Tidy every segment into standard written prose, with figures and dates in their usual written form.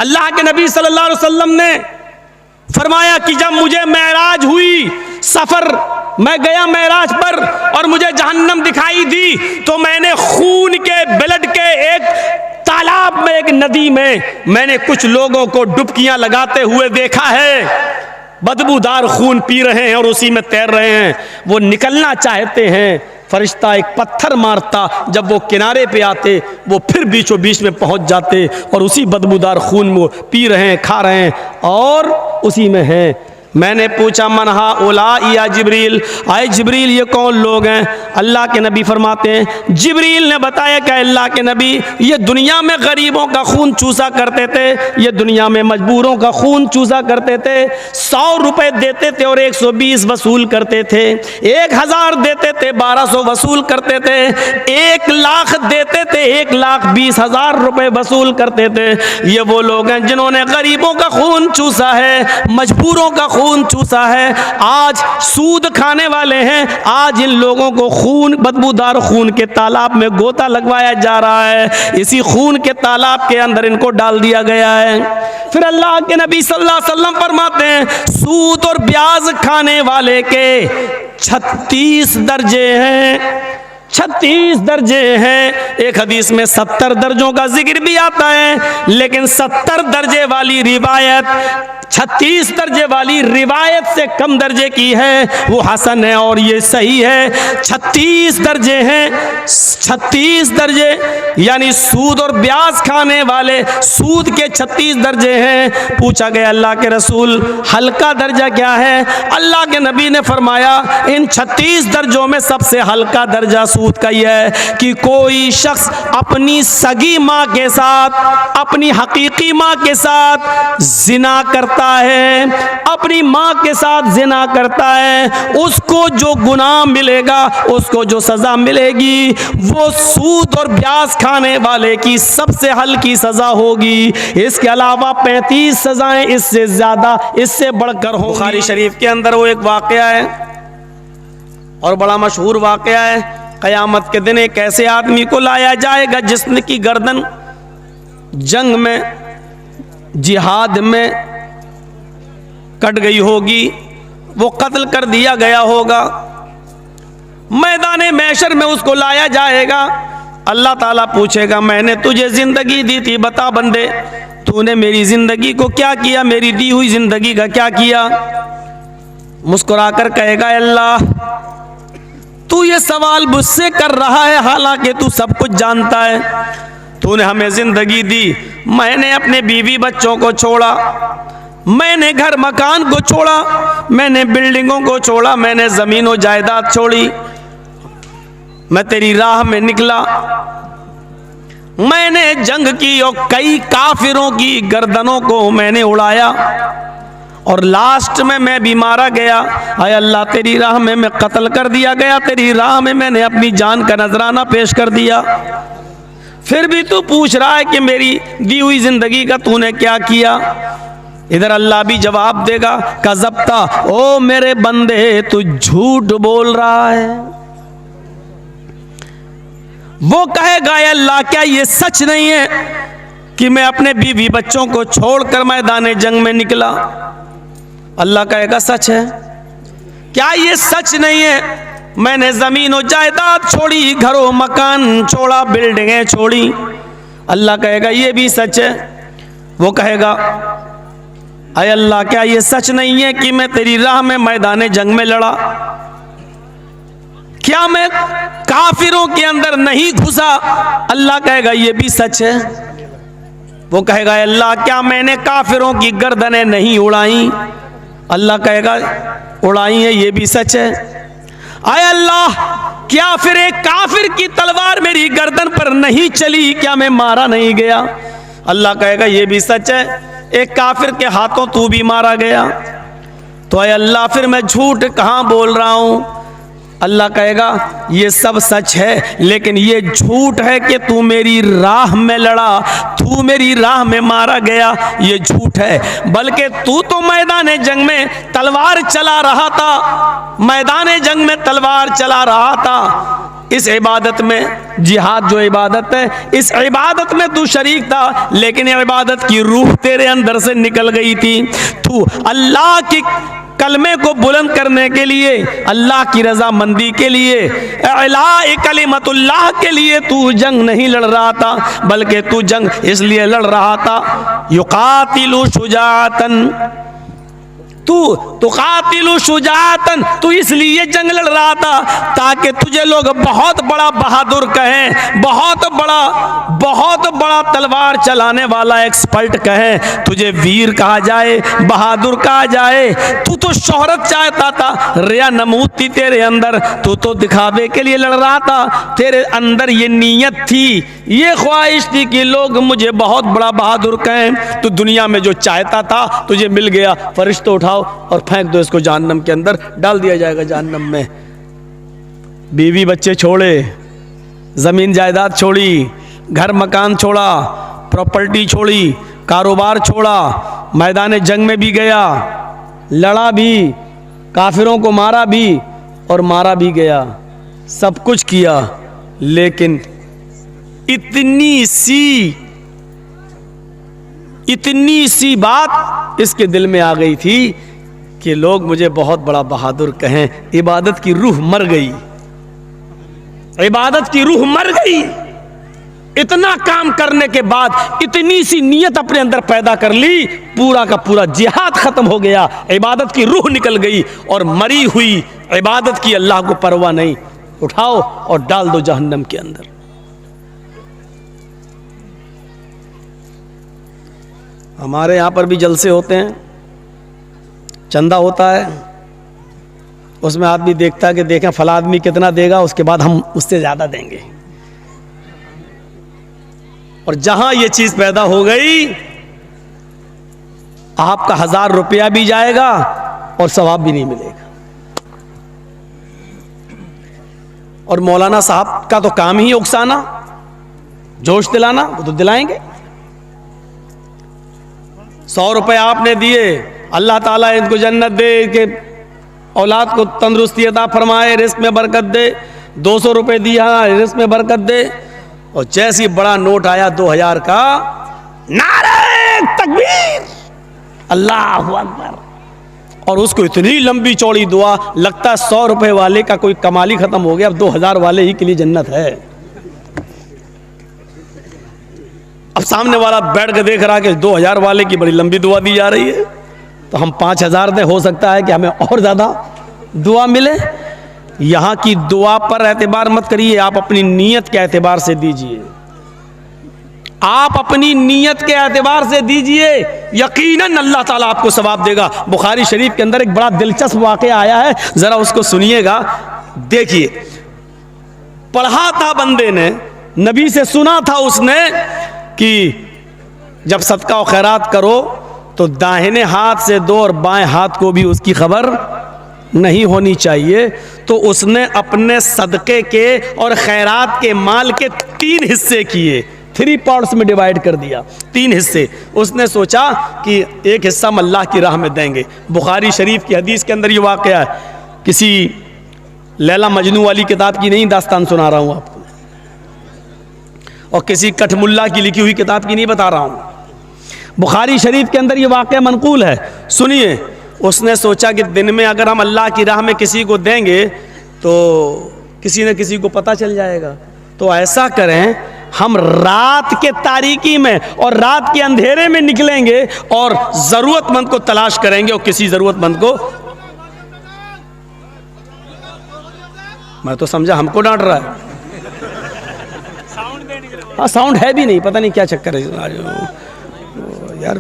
अल्लाह के नबी सल्लल्लाहु अलैहि वसल्लम ने फरमाया कि जब मुझे मेराज हुई, सफर मैं गया मेराज पर और मुझे जहन्नम दिखाई दी, तो मैंने खून के ब्लड के एक तालाब में, एक नदी में मैंने कुछ लोगों को डुबकियां लगाते हुए देखा है। बदबूदार खून पी रहे हैं और उसी में तैर रहे हैं। वो निकलना चाहते हैं, फरिश्ता एक पत्थर मारता, जब वो किनारे पे आते वो फिर बीचों बीच में पहुंच जाते और उसी बदबूदार खून वो पी रहे हैं, खा रहे हैं और उसी में हैं। मैंने पूछा मनहा ओला या जिब्रील, आए जिब्रील ये कौन लोग हैं? अल्लाह के नबी फरमाते हैं, जिब्रील ने बताया कि अल्लाह के नबी ये दुनिया में गरीबों का खून चूसा करते थे, ये दुनिया में मजबूरों का खून चूसा करते थे। 100 रुपए देते थे और 120 वसूल करते थे, 1000 देते थे 1200 वसूल करते थे, 1 लाख देते थे 1,20,000 रुपए वसूल करते थे। ये वो लोग हैं जिन्होंने गरीबों का खून चूसा है, मजबूरों का खून चूसा है। आज सूद खाने वाले हैं, आज इन लोगों को खून, बदबूदार खून के तालाब में गोता लगवाया जा रहा है। इसी खून के तालाब के अंदर इनको डाल दिया गया है। फिर अल्लाह के नबी सल्लल्लाहु अलैहि वसल्लम फरमाते हैं, सूद और ब्याज खाने वाले के 36 दर्जे हैं, 36 दर्जे हैं। एक हदीस में 70 दर्जों का जिक्र भी आता है, लेकिन 70 दर्जे वाली रिवायत 36 दर्जे वाली रिवायत से कम दर्जे की है, वो हसन है और ये सही है। 36 दर्जे हैं, 36 दर्जे यानी सूद और ब्याज खाने वाले, सूद के 36 दर्जे हैं। पूछा गया अल्लाह के रसूल हल्का दर्जा क्या है? अल्लाह के नबी ने फरमाया इन 36 दर्जों में सबसे हल्का दर्जा सूद का यह है कि कोई शख्स अपनी सगी माँ के साथ, अपनी हकीकी माँ के साथ जिना करता है, अपनी माँ के साथ जिना करता है, उसको जो गुनाह मिलेगा, उसको जो सजा मिलेगी, वो सूद और ब्याज खाने वाले की सबसे हल्की सजा होगी। इसके अलावा 35 सजाएं इससे ज्यादा, इससे बढ़कर हो। बुखारी शरीफ के अंदर वो एक वाकया है और बड़ा मशहूर वाकया है। कयामत के दिन एक ऐसे आदमी को लाया जाएगा जिसकी गर्दन जंग में, जिहाद में कट गई होगी, वो कत्ल कर दिया गया होगा। मैदान महशर में उसको लाया जाएगा। अल्लाह ताला पूछेगा मैंने तुझे जिंदगी दी थी, बता बंदे तूने मेरी जिंदगी को क्या किया, मेरी दी हुई जिंदगी का क्या किया? मुस्कुराकर कहेगा अल्लाह तू ये सवाल मुझसे कर रहा है, हालांकि तू सब कुछ जानता है। तूने हमें जिंदगी दी, मैंने अपने बीवी बच्चों को छोड़ा, मैंने घर मकान को छोड़ा, मैंने बिल्डिंगों को छोड़ा, मैंने जमीन और जायदाद छोड़ी, मैं तेरी राह में निकला, मैंने जंग की और कई काफिरों की गर्दनों को मैंने उड़ाया और लास्ट में मैं भी मारा गया। आय अल्लाह तेरी राह में मैं कत्ल कर दिया गया, तेरी राह में मैंने अपनी जान का नजराना पेश कर दिया। फिर भी तू पूछ रहा है कि मेरी दी हुई जिंदगी का तूने क्या किया? इधर अल्लाह भी जवाब देगा कज़ब्ता, ओ मेरे बंदे तू झूठ बोल रहा है। वो कहेगा अल्लाह क्या ये सच नहीं है कि मैं अपने बीवी बच्चों को छोड़कर मैदान जंग में निकला? अल्लाह कहेगा सच है। क्या ये सच नहीं है मैंने जमीन और जायदाद छोड़ी, घरों मकान छोड़ा, बिल्डिंगें छोड़ी? अल्लाह कहेगा ये भी सच है। वो कहेगा अय अल्लाह क्या ये सच नहीं है कि मैं तेरी राह में मैदान जंग में लड़ा? क्या मैं काफिरों के अंदर नहीं घुसा? अल्लाह कहेगा ये भी सच है। वो कहेगा अल्लाह क्या मैंने काफिरों की गर्दनें नहीं उड़ाई? अल्लाह कहेगा उड़ाई है, ये भी सच है। आय अल्लाह क्या फिर एक काफिर की तलवार मेरी गर्दन पर नहीं चली? क्या मैं मारा नहीं गया? अल्लाह कहेगा ये भी सच है, एक काफिर के हाथों तू भी मारा गया। तो आय अल्लाह फिर मैं झूठ कहाँ बोल रहा हूँ? अल्लाह कहेगा ये सब सच है, लेकिन ये झूठ है कि तू मेरी राह में लड़ा, तू मेरी राह में मारा गया, ये झूठ है। बल्कि तू तो मैदान जंग में तलवार चला रहा था, मैदान जंग में तलवार चला रहा था, इस इबादत में, जिहाद जो इबादत है, इस इबादत में तू शरीक था, लेकिन इबादत की रूह तेरे अंदर से निकल गई थी। तू अल्लाह की कलमे को बुलंद करने के लिए, अल्लाह की रजामंदी के लिए, इलाए कलिमतुल्लाह के लिए तू जंग नहीं लड़ रहा था, बल्कि तू जंग इसलिए लड़ रहा था, युकातिलु शुजातन, तू तुकातिलु शुजातन, तू इसलिए जंग लड़ रहा था ताकि तुझे लोग बहुत बड़ा बहादुर कहें, बहुत बड़ा तलवार चलाने वाला एक्सपर्ट कहें, तुझे वीर कहा जाए, बहादुर कहा जाए। तू तो शोहरत चाहता था, रिया नमूद थी तेरे अंदर, तू तो दिखावे के लिए लड़ रहा था, तेरे अंदर ये नीयत थी, ये ख्वाहिश थी कि लोग मुझे बहुत बड़ा बहादुर कहें। तू दुनिया में जो चाहता था तुझे मिल गया, फरिश्तों उठाओ और फेंक दो इसको जहन्नम के अंदर, डाल दिया जाएगा जहन्नम में। बीवी बच्चे छोड़े, जमीन जायदाद छोड़ी, घर मकान छोड़ा, प्रॉपर्टी छोड़ी, कारोबार छोड़ा, मैदान जंग में भी गया, लड़ा भी, काफिरों को मारा भी और मारा भी गया, सब कुछ किया, लेकिन इतनी सी बात इसके दिल में आ गई थी कि लोग मुझे बहुत बड़ा बहादुर कहें। इबादत की रूह मर गई, इबादत की रूह मर गई। इतना काम करने के बाद इतनी सी नीयत अपने अंदर पैदा कर ली, पूरा का पूरा जिहाद खत्म हो गया, इबादत की रूह निकल गई और मरी हुई इबादत की अल्लाह को परवाह नहीं। उठाओ और डाल दो जहन्नम के अंदर। हमारे यहाँ पर भी जलसे होते हैं, चंदा होता है, उसमें आदमी देखता है कि देखें फला आदमी कितना देगा, उसके बाद हम उससे ज़्यादा देंगे। और जहां ये चीज़ पैदा हो गई, आपका 1000 रुपया भी जाएगा और सवाब भी नहीं मिलेगा। और मौलाना साहब का तो काम ही उकसाना, जोश दिलाना, वो तो दिलाएंगे। 100 रुपए आपने दिए, अल्लाह ताला इनको जन्नत दे, के औलाद को तंदुरुस्ती अता फरमाए, रिस्क में बरकत दे। 200 रुपए दिया, रिस्क में बरकत दे। और जैसी बड़ा नोट आया 2000 का, नारे तकबीर, अल्लाहु अकबर, और उसको इतनी लंबी चौड़ी दुआ, लगता है 100 रुपए वाले का कोई कमाल ही खत्म हो गया, अब 2000 वाले ही के लिए जन्नत है। अब सामने वाला बैठ के देख रहा है कि 2000 वाले की बड़ी लंबी दुआ दी जा रही है, तो हम 5000 दें, हो सकता है कि हमें और ज़्यादा दुआ मिले। यहाँ की दुआ पर एतबार मत करिए, आप अपनी नीयत के एतबार से दीजिए, आप अपनी नीयत के एतबार से दीजिए, यकीनन अल्लाह ताला आपको सवाब देगा। बुखारी शरीफ के अंदर एक बड़ा दिलचस्प वाक़या आया है, ज़रा उसको सुनिएगा। देखिए, पढ़ा था बंदे ने, नबी से सुना था उसने कि जब सदका और खैरात करो तो दाहिने हाथ से दो और बाएं हाथ को भी उसकी खबर नहीं होनी चाहिए। तो उसने अपने सदके के और खैरात के माल के 3 हिस्से किए, 3 पार्ट्स में डिवाइड कर दिया, 3 हिस्से। उसने सोचा कि एक हिस्सा हम अल्लाह की राह में देंगे। बुखारी शरीफ की हदीस के अंदर ये वाक़या है, किसी लैला मजनू वाली किताब की नहीं दास्तान सुना रहा हूँ आपको, और किसी कठमुल्ला की लिखी हुई किताब की नहीं बता रहा हूँ। बुखारी शरीफ के अंदर ये वाक़या मनकूल है, सुनिए। उसने सोचा कि दिन में अगर हम अल्लाह की राह में किसी को देंगे तो किसी न किसी को पता चल जाएगा, तो ऐसा करें हम रात के तारीकी में और रात के अंधेरे में निकलेंगे और ज़रूरतमंद को तलाश करेंगे, और किसी ज़रूरतमंद को, मैं तो समझा हमको डांट रहा है। हाँ, साउंड है भी नहीं, पता नहीं क्या चक्कर है यार,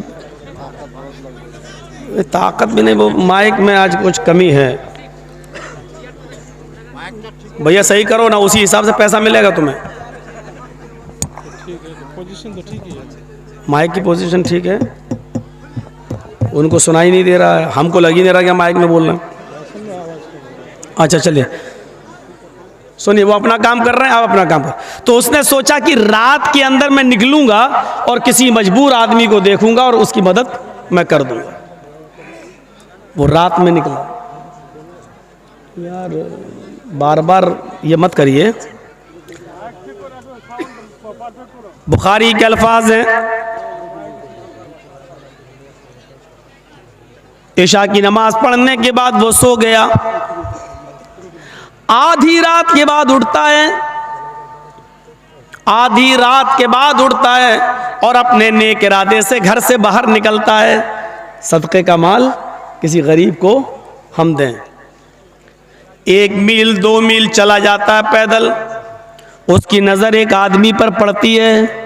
ताकत भी नहीं, वो माइक में आज कुछ कमी है। भैया सही करो ना, उसी हिसाब से पैसा मिलेगा तुम्हें। पोजीशन तो ठीक है, माइक की पोजीशन ठीक है, उनको सुनाई नहीं दे रहा है, हमको लग ही नहीं रहा कि माइक में बोल रहे हैं। अच्छा चलिए सुनिए, वो अपना काम कर रहे हैं, आप अपना काम कर। तो उसने सोचा कि रात के अंदर मैं निकलूंगा और किसी मजबूर आदमी को देखूंगा और उसकी मदद मैं कर दूंगा। वो रात में निकला। यार बार बार ये मत करिए, बुखारी के अल्फाज हैं, इशा की नमाज पढ़ने के बाद वो सो गया। आधी रात के बाद उठता है, आधी रात के बाद उठता है और अपने नेक इरादे से घर से बाहर निकलता है, सदक़े का माल किसी गरीब को हम दें। 1 मील 2 मील चला जाता है पैदल, उसकी नज़र एक आदमी पर पड़ती है।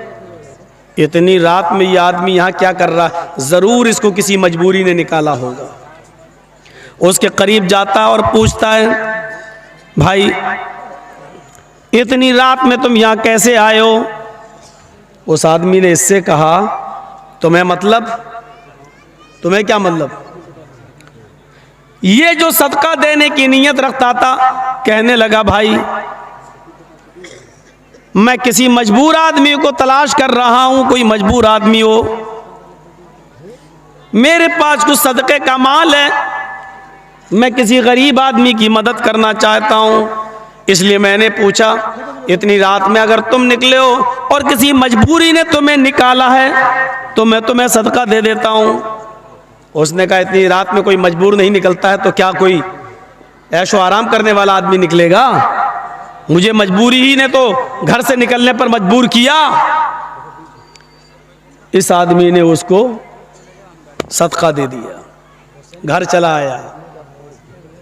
इतनी रात में ये आदमी यहाँ क्या कर रहा है? ज़रूर इसको किसी मजबूरी ने निकाला होगा। उसके करीब जाता है और पूछता है, भाई इतनी रात में तुम यहाँ कैसे आए हो? उस आदमी ने इससे कहा, तुम्हें मतलब? तुम्हें क्या मतलब? ये जो सदका देने की नीयत रखता था, कहने लगा, भाई मैं किसी मजबूर आदमी को तलाश कर रहा हूं, कोई मजबूर आदमी हो, मेरे पास कुछ सदके का माल है, मैं किसी गरीब आदमी की मदद करना चाहता हूं, इसलिए मैंने पूछा इतनी रात में अगर तुम निकले हो और किसी मजबूरी ने तुम्हें निकाला है तो मैं तुम्हें सदका दे देता हूं। उसने कहा, इतनी रात में कोई मजबूर नहीं निकलता है तो क्या कोई ऐशो आराम करने वाला आदमी निकलेगा? मुझे मजबूरी ही ने तो घर से निकलने पर मजबूर किया। इस आदमी ने उसको सदका दे दिया, घर चला आया,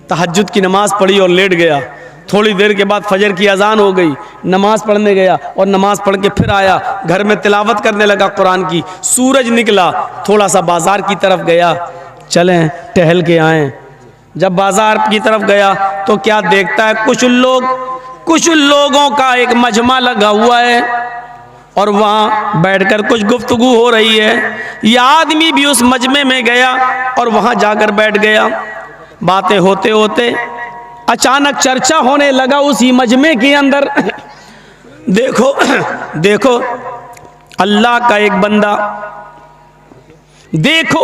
तहज्जुद की नमाज पढ़ी और लेट गया। थोड़ी देर के बाद फजर की अजान हो गई, नमाज पढ़ने गया और नमाज पढ़ के फिर आया, घर में तिलावत करने लगा कुरान की। सूरज निकला, थोड़ा सा बाजार की तरफ गया, चलें टहल के आएं। जब बाजार की तरफ गया तो क्या देखता है, कुछ लोगों का एक मजमा लगा हुआ है और वहाँ बैठकर कुछ गुफ्तगू हो रही है। यह आदमी भी उस मजमे में गया और वहाँ जाकर बैठ गया। बातें होते होते अचानक चर्चा होने लगा उसी मजमे के अंदर। देखो अल्लाह का एक बंदा, देखो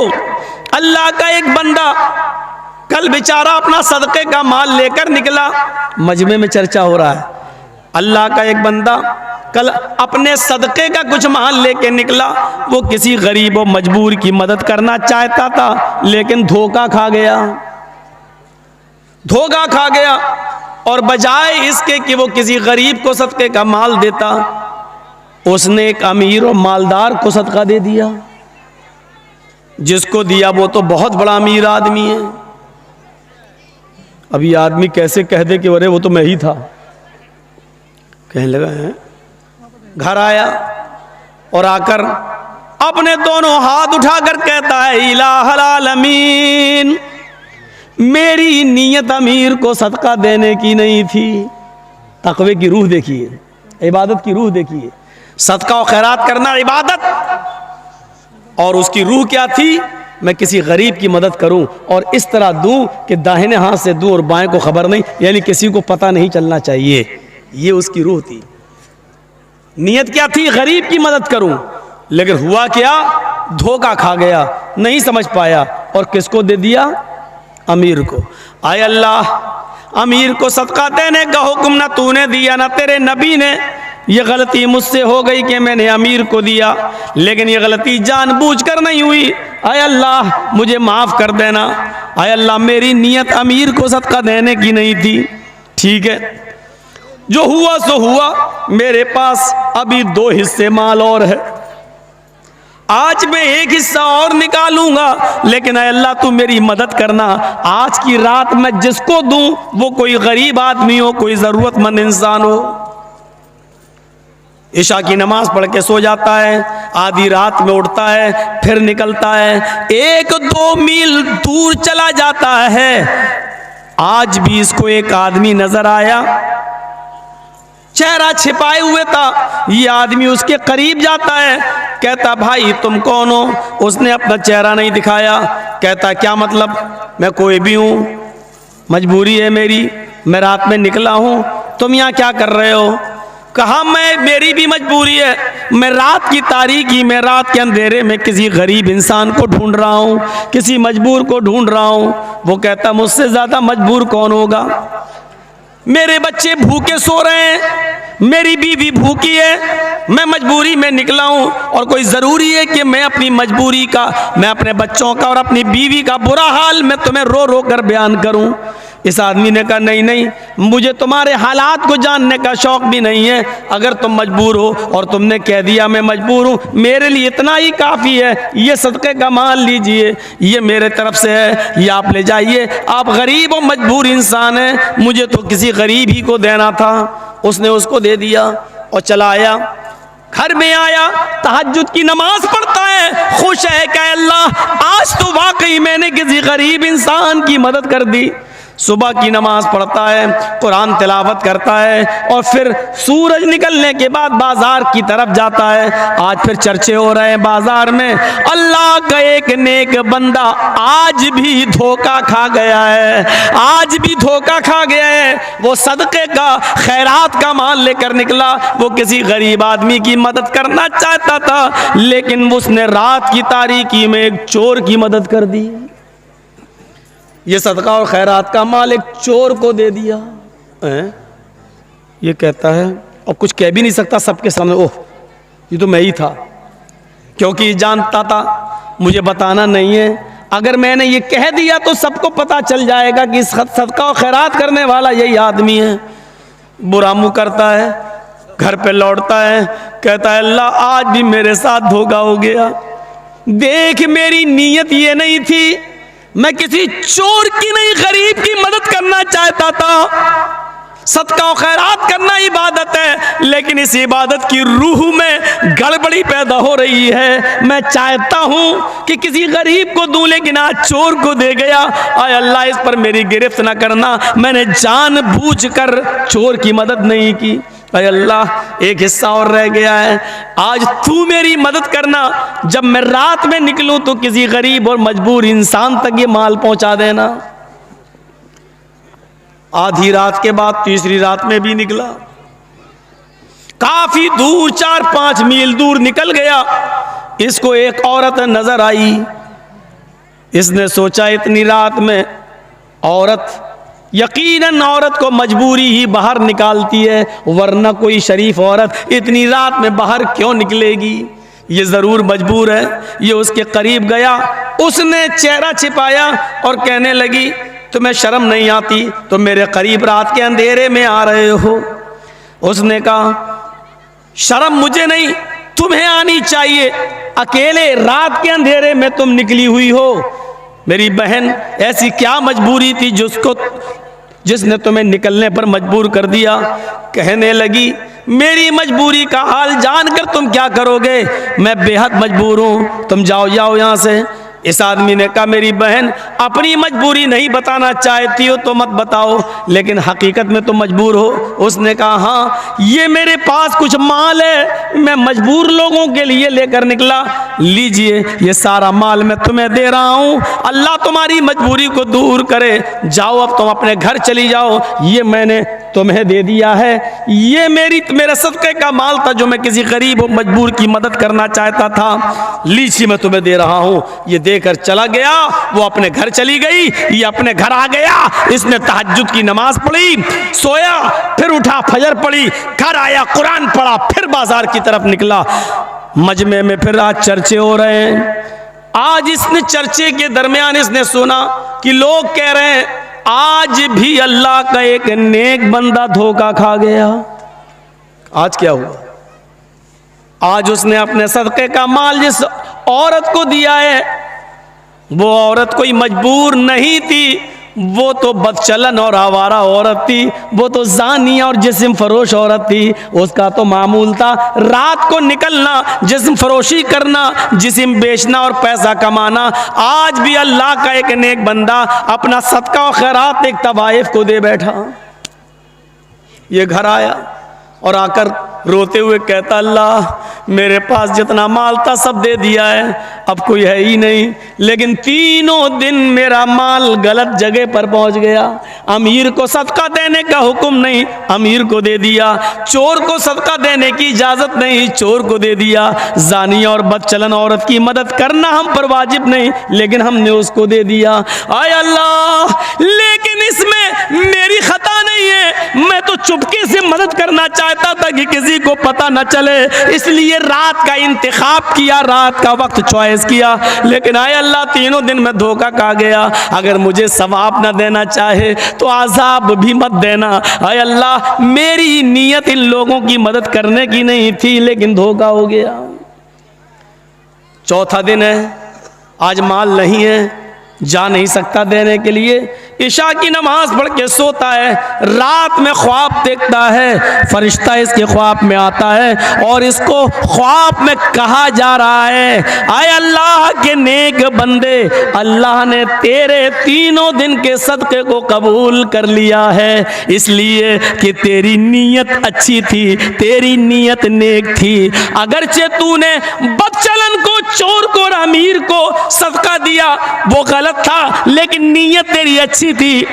अल्लाह का एक बंदा कल बेचारा अपना सदके का माल लेकर निकला। मजमे में चर्चा हो रहा है, अल्लाह का एक बंदा कल अपने सदके का कुछ माल लेके निकला। वो किसी गरीब और मजबूर की मदद करना चाहता था, लेकिन धोखा खा गया और बजाय इसके कि वो किसी गरीब को सदके का माल देता, उसने एक अमीर और मालदार को सदका दे दिया। जिसको दिया वो तो बहुत बड़ा अमीर आदमी है। अभी आदमी कैसे कह दे कि अरे वो तो मैं ही था? कहने लगा है। घर आया और आकर अपने दोनों हाथ उठाकर कहता है, इलाहल आलमीन, मेरी नीयत अमीर को सदका देने की नहीं थी। तकवे की रूह देखिए, इबादत की रूह देखिए। सदका और खैरात करना इबादत, और उसकी रूह क्या थी? मैं किसी गरीब की मदद करूं और इस तरह दूं कि दाहिने हाथ से दूं और बाएं को खबर नहीं, यानी किसी को पता नहीं चलना चाहिए। ये उसकी रूह थी। नियत क्या थी? गरीब की मदद करूं, लेकिन हुआ क्या? धोखा खा गया, नहीं समझ पाया और किसको दे दिया? अमीर को। आय अल्लाह, अमीर को सदका देने का हुक्म ना तूने दिया ना तेरे नबी ने। ये गलती मुझसे हो गई कि मैंने अमीर को दिया, लेकिन ये गलती जानबूझकर नहीं हुई। आय अल्लाह मुझे माफ़ कर देना। आय अल्लाह मेरी नीयत अमीर को सदका देने की नहीं थी। ठीक है, जो हुआ सो हुआ। मेरे पास अभी 2 हिस्से माल और है, आज मैं 1 हिस्सा और निकालूंगा, लेकिन आय अल्लाह तू मेरी मदद करना। आज की रात मैं जिसको दूं वो कोई गरीब आदमी हो, कोई ज़रूरतमंद इंसान हो। इशा की नमाज पढ़ के सो जाता है, आधी रात में उठता है, फिर निकलता है, 1-2 मील दूर चला जाता है। आज भी इसको एक आदमी नजर आया, चेहरा छिपाए हुए था। ये आदमी उसके करीब जाता है, कहता भाई तुम कौन हो? उसने अपना चेहरा नहीं दिखाया। कहता क्या मतलब? मैं कोई भी हूँ, मजबूरी है मेरी, मैं रात में निकला हूँ, तुम यहाँ क्या कर रहे हो? कहा मेरी भी मजबूरी है, मैं रात की तारीकी में, रात के अंधेरे में किसी गरीब इंसान को ढूंढ रहा हूँ, किसी मजबूर को ढूंढ रहा हूँ। वो कहता मुझसे ज़्यादा मजबूर कौन होगा? मेरे बच्चे भूखे सो रहे हैं, मेरी बीवी भूखी है, मैं मजबूरी में निकला हूँ और कोई ज़रूरी है कि मैं अपनी मजबूरी का, मैं अपने बच्चों का और अपनी बीवी का बुरा हाल मैं तुम्हें रो रो कर बयान करूँ। इस आदमी ने कहा नहीं नहीं, मुझे तुम्हारे हालात को जानने का शौक़ भी नहीं है। अगर तुम मजबूर हो और तुमने कह दिया मैं मजबूर हूँ, मेरे लिए इतना ही काफ़ी है। ये सदक़े का माल लीजिए, ये मेरे तरफ से है, ये आप ले जाइए। आप गरीब और मजबूर इंसान हैं, मुझे तो किसी गरीब ही को देना था। उसने उसको दे दिया और चला आया। घर में आया, तहज्जुद की नमाज पढ़ता है, खुश है कि अल्लाह आज तो वाकई मैंने किसी गरीब इंसान की मदद कर दी। सुबह की नमाज पढ़ता है, कुरान तिलावत करता है और फिर सूरज निकलने के बाद बाजार की तरफ जाता है। आज फिर चर्चे हो रहे हैं बाजार में, अल्लाह का एक नेक बंदा आज भी धोखा खा गया है, आज भी धोखा खा गया है। वो सदक़े का खैरात का माल लेकर निकला, वो किसी गरीब आदमी की मदद करना चाहता था, लेकिन उसने रात की तारीकी में एक चोर की मदद कर दी। ये सदका और खैरात का माल एक चोर को दे दिया। ये कहता है और कुछ कह भी नहीं सकता सबके सामने, ओह ये तो मैं ही था, क्योंकि जानता था मुझे बताना नहीं है। अगर मैंने ये कह दिया तो सबको पता चल जाएगा कि इस सदका और खैरात करने वाला यही आदमी है। बुरा मुँह करता है, घर पे लौटता है, कहता है अल्लाह आज भी मेरे साथ धोखा हो गया। देख मेरी नीयत ये नहीं थी, मैं किसी चोर की नहीं गरीब की मदद करना चाहता था। सदका और खैरात करना इबादत है, लेकिन इस इबादत की रूह में गड़बड़ी पैदा हो रही है। मैं चाहता हूं कि किसी गरीब को दूं, लेकिन आज चोर को दे गया। आय अल्लाह इस पर मेरी गिरफ्त ना करना, मैंने जानबूझकर चोर की मदद नहीं की। अरे अल्लाह एक हिस्सा और रह गया है, आज तू मेरी मदद करना, जब मैं रात में निकलूं तो किसी गरीब और मजबूर इंसान तक ये माल पहुंचा देना। आधी रात के बाद तीसरी रात में भी निकला, काफी दूर 4-5 मील दूर निकल गया। इसको एक औरत नजर आई। इसने सोचा इतनी रात में औरत, यकीनन औरत को मजबूरी ही बाहर निकालती है, वरना कोई शरीफ औरत इतनी रात में बाहर क्यों निकलेगी, ये ज़रूर मजबूर है। ये उसके करीब गया, उसने चेहरा छिपाया और कहने लगी तुम्हें शर्म नहीं आती, तो मेरे करीब रात के अंधेरे में आ रहे हो। उसने कहा शर्म मुझे नहीं, तुम्हें आनी चाहिए, अकेले रात के अंधेरे में तुम निकली हुई हो। मेरी बहन ऐसी क्या मजबूरी थी जिसने तुम्हें निकलने पर मजबूर कर दिया। कहने लगी मेरी मजबूरी का हाल जानकर तुम क्या करोगे, मैं बेहद मजबूर हूँ, तुम जाओ यहाँ से। इस आदमी ने कहा मेरी बहन अपनी मजबूरी नहीं बताना चाहती हो तो मत बताओ, लेकिन हकीकत में तुम मजबूर हो। उसने कहा हाँ ये मेरे पास कुछ माल है, मैं मजबूर लोगों के लिए लेकर निकला, लीजिए ये सारा माल मैं तुम्हें दे रहा हूँ, अल्लाह तुम्हारी मजबूरी को दूर करे, जाओ अब तुम अपने घर चली जाओ, ये मैंने तुम्हें दे दिया है, ये मेरा सदक़े का माल था जो मैं किसी गरीब और मजबूर की मदद करना चाहता था, लीजिए मैं तुम्हें दे रहा हूँ। ये देकर चला गया, वो अपने घर चली गई, ये अपने घर आ गया। इसने तहज्जुद की नमाज पढ़ी, सोया, फिर उठा, फजर पढ़ी, घर आया, कुरान पढ़ा, फिर बाजार की तरफ निकला। मजमे में फिर आज चर्चे हो रहे हैं। आज इसने चर्चे के दरमियान इसने सुना कि लोग कह रहे हैं आज भी अल्लाह का एक नेक बंदा धोखा खा गया। आज क्या हुआ? आज उसने अपने सदक़े का माल जिस औरत को दिया है, वो औरत कोई मजबूर नहीं थी, वो तो बदचलन और आवारा औरत थी, वो तो ज़ानिया और जिस्म फरोश औरत थी। उसका तो मामूल था रात को निकलना, जिस्म फरोशी करना, जिस्म बेचना और पैसा कमाना। आज भी अल्लाह का एक नेक बंदा अपना सदका और खैरात एक तवाइफ को दे बैठा। ये घर आया और आकर रोते हुए कहता अल्लाह मेरे पास जितना माल था सब दे दिया है, अब कोई है ही नहीं, लेकिन तीनों दिन मेरा माल गलत जगह पर पहुंच गया। अमीर को सदका देने का हुक्म नहीं, अमीर को दे दिया, चोर को सदका देने की इजाज़त नहीं, चोर को दे दिया, ज़ानिया और बदचलन औरत की मदद करना हम पर वाजिब नहीं, लेकिन हमने उसको दे दिया। आय अल्लाह, लेकिन इसमें मेरी खता नहीं नहीं है, मैं तो चुपके से मदद करना चाहता था कि किसी को पता न चले, इसलिए रात का इंतखाब किया, रात का वक्त चॉइस किया। लेकिन आए अल्लाह, तीनों दिन में धोखा खा गया। अगर मुझे सवाब न देना चाहे तो आज़ाब भी मत देना। आए अल्लाह, मेरी नीयत इन लोगों की मदद करने की नहीं थी, लेकिन धोखा हो गया। चौथा दिन है, आज माल नहीं है, जा नहीं सकता देने के लिए। इशा की नमाज पढ़ के सोता है, रात में ख्वाब देखता है, फरिश्ता इसके ख्वाब में आता है और इसको ख्वाब में कहा जा रहा है, आए अल्लाह के नेक बंदे, अल्लाह ने तेरे तीनों दिन के सदक़े को कबूल कर लिया है, इसलिए कि तेरी नीयत अच्छी थी, तेरी नीयत नेक थी। अगरचे तूने बदचलन को, चोर को और अमीर को सदका दिया, वो गलत था, लेकिन नीयत तेरी अच्छी थी।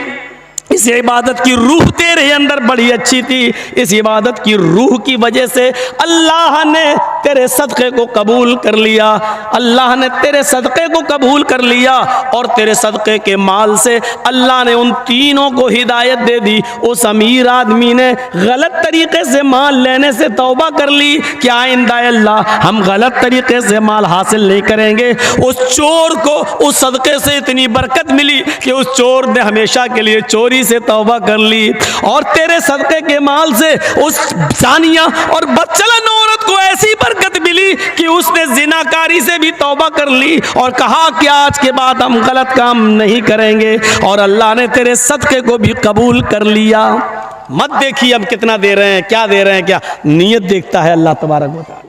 इस इबादत की रूह तेरे अंदर बड़ी अच्छी थी। इस इबादत की रूह की वजह से अल्लाह ने तेरे सदक़े को कबूल कर लिया। अल्लाह ने तेरे सदक़े को कबूल कर लिया और तेरे सदक़े के माल से अल्लाह ने उन तीनों को हिदायत दे दी। उस अमीर आदमी ने गलत तरीके से माल लेने से तौबा कर ली कि आइंदा अल्लाह हम गलत तरीके से माल हासिल नहीं करेंगे। उस चोर को उस सदक़े से इतनी बरकत मिली कि उस चोर ने हमेशा के लिए चोरी से तौबा कर ली। और तेरे सदक़े के माल से उस जानिया और बदचलन औरत को ऐसी बरकत मिली कि उसने जिनाकारी से भी तौबा कर ली और कहा कि आज के बाद हम गलत काम नहीं करेंगे, और अल्लाह ने तेरे सदक़े को भी कबूल कर लिया। मत देखिए हम कितना दे रहे हैं, क्या दे रहे हैं, क्या नीयत देखता है अल्लाह तबारक व तआला।